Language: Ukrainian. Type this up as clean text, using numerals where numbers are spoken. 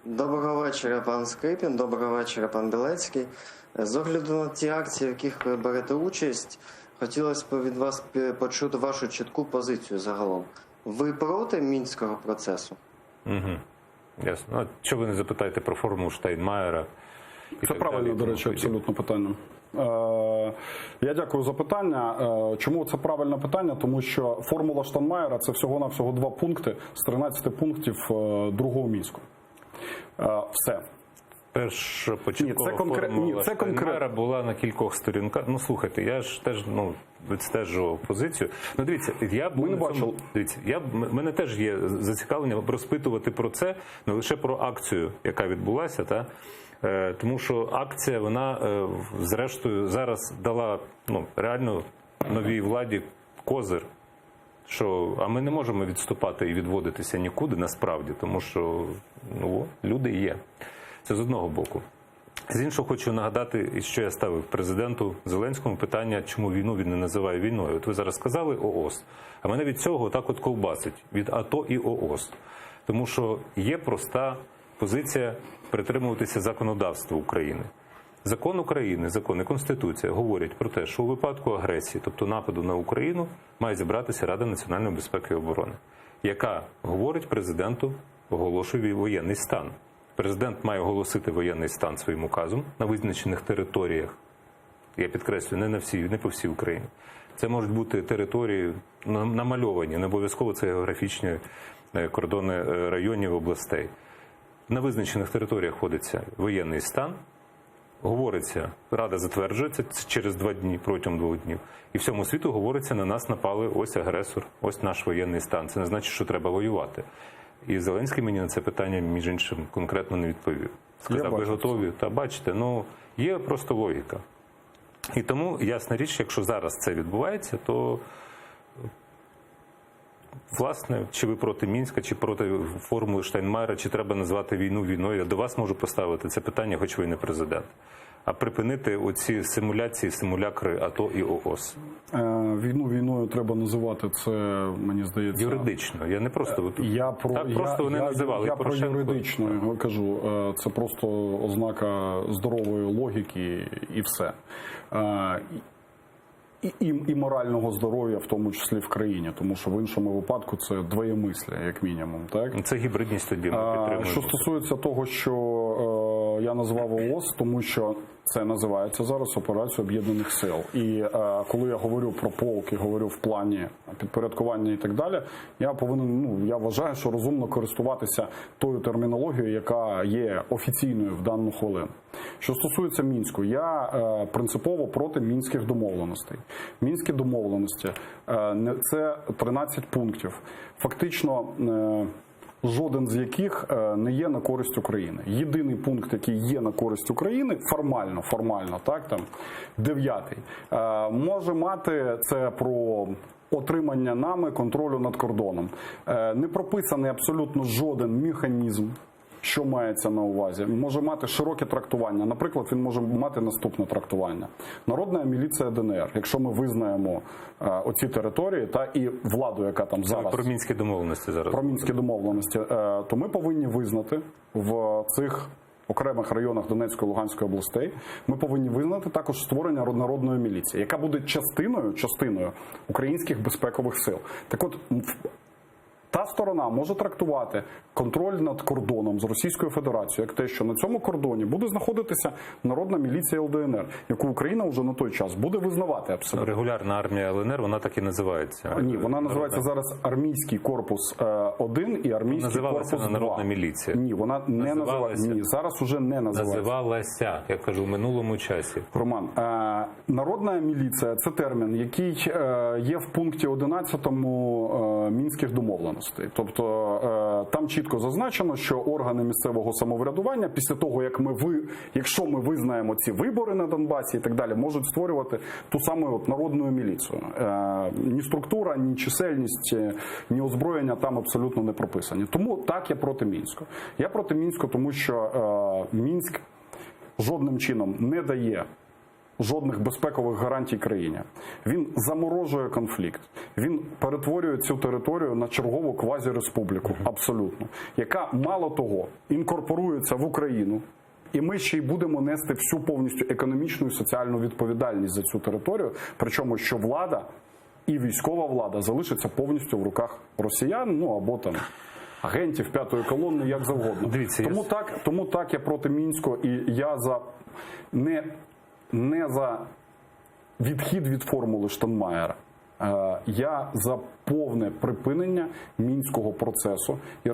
Доброго вечора, пан Скрипін, доброго вечора, пан Білецький. З огляду на ті акції, в яких ви берете участь, хотілося б від вас почути вашу чітку позицію загалом. Ви проти Мінського процесу? Угу. Ясно. А чого ви не запитаєте про формулу Штайнмаєра? Це правильно, до речі, абсолютно питання. Я дякую за питання. Чому це правильне питання? Тому що формула Штайнмаєра – це всього-навсього 2 пункти з 13 пунктів другого Мінську. Все. Перша початкова формула Штайнмаєра була на кількох сторінках. Ну, слухайте, я ж теж відстежував позицію. Ну, дивіться, мене теж є зацікавлення розпитувати про це, не лише про акцію, яка відбулася, тому що акція, вона, зрештою, зараз дала реально новій владі козир, а ми не можемо відступати і відводитися нікуди, насправді, тому що люди є. Це з одного боку. З іншого хочу нагадати, що я ставив президенту Зеленському питання, чому війну він не називає війною. От ви зараз сказали ООС, а мене від цього так от ковбасить, від АТО і ООС. Тому що є проста позиція притримуватися законодавства України. Закон України, закон і Конституція говорять про те, що у випадку агресії, тобто нападу на Україну, має зібратися Рада національної безпеки і оборони, яка говорить президенту, оголошує воєнний стан. Президент має оголосити воєнний стан своїм указом на визначених територіях. Я підкреслюю, не по всій Україні. Це можуть бути території намальовані, не обов'язково це географічні кордони районів, областей. На визначених територіях вводиться воєнний стан, говориться, Рада затверджується через 2 дні, протягом 2 днів. І всьому світу говориться, на нас напали, ось агресор, ось наш воєнний стан. Це не значить, що треба воювати. І Зеленський мені на це питання, між іншим, конкретно не відповів. Сказав, ви готові? Та бачите, є просто логіка. І тому, ясна річ, якщо зараз це відбувається, то, власне, чи ви проти Мінська, чи проти формули Штайнмаєра, чи треба назвати війну війною, я до вас можу поставити це питання, хоч ви і не президент. А припинити оці симуляції, симулякри АТО і ООС. Війну війною треба називати, це, мені здається... Юридично, я не просто... Я про юридично кажу, це просто ознака здорової логіки і все. І морального здоров'я, в тому числі в країні, тому що в іншому випадку це двоємисля, як мінімум. Так? Це гібридність тоді, ми підтримуємо. Що стосується того, що я назвав ООС, тому що це називається зараз операція Об'єднаних Сил. І коли я говорю про полк і говорю в плані підпорядкування і так далі, я вважаю, що розумно користуватися тою термінологією, яка є офіційною в дану хвилину. Що стосується Мінську, я принципово проти мінських домовленостей. Мінські домовленості – це 13 пунктів. Фактично, жоден з яких не є на користь України. Єдиний пункт, який є на користь України, формально, так, там, 9-й, може мати це про отримання нами контролю над кордоном. Не прописаний абсолютно жоден механізм, що мається на увазі. Може мати широке трактування. Наприклад, він може мати наступне трактування. Народна міліція ДНР. Якщо ми визнаємо оці території і владу, яка там зараз... Про мінські домовленості зараз. Про мінські домовленості. То ми повинні визнати в цих окремих районах Донецької і Луганської областей, ми повинні визнати також створення народної міліції, яка буде частиною українських безпекових сил. Так от, та сторона може трактувати контроль над кордоном з Російською Федерацією як те, що на цьому кордоні буде знаходитися народна міліція ЛДНР, яку Україна вже на той час буде визнавати абсолютно. Регулярна армія ЛНР, вона так і називається. Ні, вона називається зараз Армійський корпус 1 і Армійський корпус 2. Народна міліція. Ні, вона не називається. Ні, зараз уже не називається. Називалася, я кажу, в минулому часі. Роман, народна міліція – це термін, який є в пункті 11 Мінських домовленостей. Тобто там чітко зазначено, що органи місцевого самоврядування після того, якщо ми визнаємо ці вибори на Донбасі і так далі, можуть створювати ту саму народну міліцію. Ні структура, ні чисельність, ні озброєння там абсолютно не прописані. Тому так, я проти Мінську. Я проти Мінську, тому що Мінськ жодним чином не дає жодних безпекових гарантій країні. Він заморожує конфлікт. Він перетворює цю територію на чергову квазіреспубліку, абсолютно, яка, мало того, інкорпорується в Україну. І ми ще й будемо нести всю повністю економічну і соціальну відповідальність за цю територію, причому що влада і військова влада залишиться повністю в руках росіян, ну або там агентів п'ятої колони, як завгодно. Дивіться, Тому так я проти Мінського, і я за не за відхід від формули Штайнмаєра. Я за повне припинення Мінського процесу і